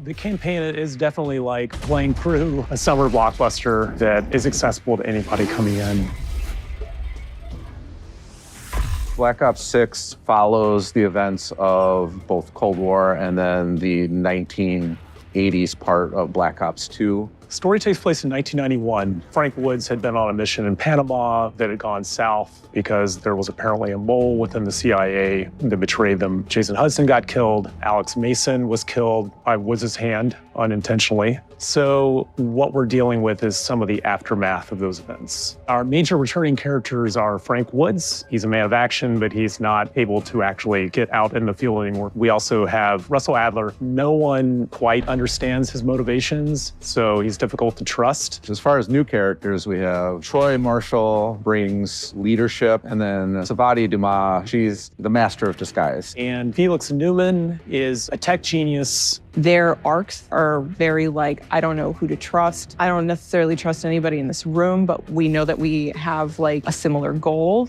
The campaign is definitely like playing through a summer blockbuster that is accessible to anybody coming in. Black Ops 6 follows the events of both Cold War and then the 1980s part of Black Ops 2. The story takes place in 1991. Frank Woods had been on a mission in Panama that had gone south because there was apparently a mole within the CIA that betrayed them. Jason Hudson got killed. Alex Mason was killed by Woods' hand unintentionally. So what we're dealing with is some of the aftermath of those events. Our major returning characters are Frank Woods. He's a man of action, but he's not able to actually get out in the field anymore. We also have Russell Adler. No one quite understands his motivations, so he's difficult to trust. As far as new characters, we have Troy Marshall brings leadership, and then Savati Dumas, she's the master of disguise. And Felix Newman is a tech genius. Their arcs are very like, I don't know who to trust. I don't necessarily trust anybody in this room, but we know that we have like a similar goal.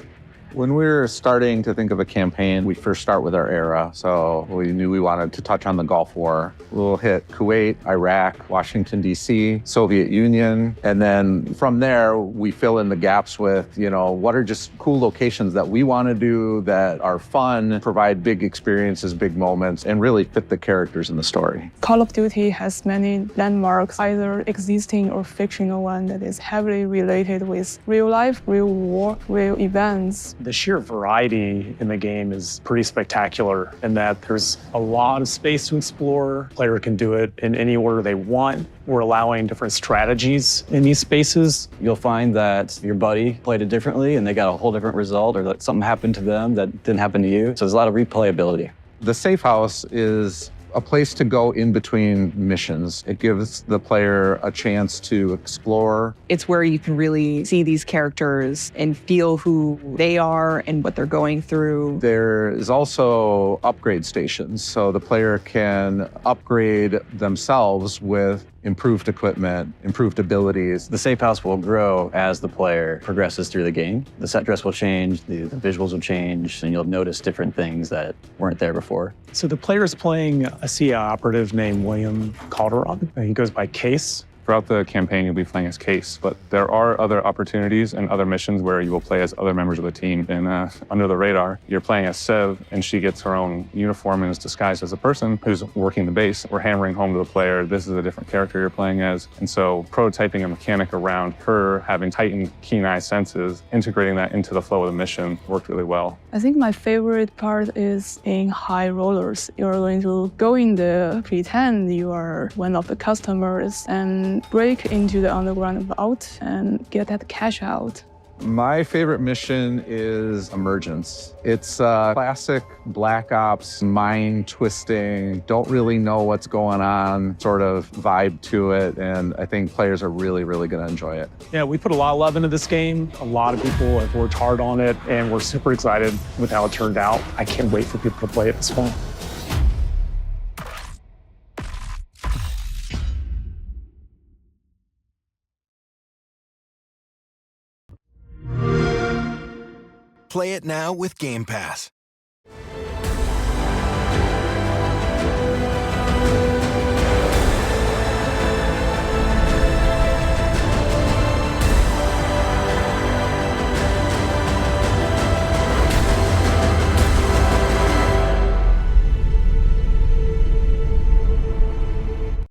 When we were starting to think of a campaign, we first start with our era. So we knew we wanted to touch on the Gulf War. We'll hit Kuwait, Iraq, Washington, D.C., Soviet Union. And then from there, we fill in the gaps with, what are just cool locations that we want to do that are fun, provide big experiences, big moments, and really fit the characters in the story. Call of Duty has many landmarks, either existing or fictional one that is heavily related with real life, real war, real events. The sheer variety in the game is pretty spectacular in that there's a lot of space to explore. Player can do it in any order they want. We're allowing different strategies in these spaces. You'll find that your buddy played it differently and they got a whole different result, or that something happened to them that didn't happen to you. So there's a lot of replayability. The safe house is a place to go in between missions. It gives the player a chance to explore. It's where you can really see these characters and feel who they are and what they're going through. There is also upgrade stations, so the player can upgrade themselves with improved equipment, improved abilities. The safe house will grow as the player progresses through the game. The set dress will change, the visuals will change, and you'll notice different things that weren't there before. So the player is playing a CIA operative named William Calderon. He goes by Case. Throughout the campaign, you'll be playing as Case, but there are other opportunities and other missions where you will play as other members of the team. And under the radar, you're playing as Sev, and she gets her own uniform and is disguised as a person who's working the base. We're hammering home to the player, this is a different character you're playing as. And so prototyping a mechanic around her having heightened keen eye senses, integrating that into the flow of the mission worked really well. I think my favorite part is in high rollers. You're going to go in there, pretend you are one of the customers, and break into the underground vault and get that cash out. My favorite mission is Emergence. It's a classic Black Ops, mind-twisting, don't really know what's going on sort of vibe to it, and I think players are really, really going to enjoy it. Yeah, we put a lot of love into this game. A lot of people have worked hard on it, and we're super excited with how it turned out. I can't wait for people to play it this fall. Play it now with Game Pass.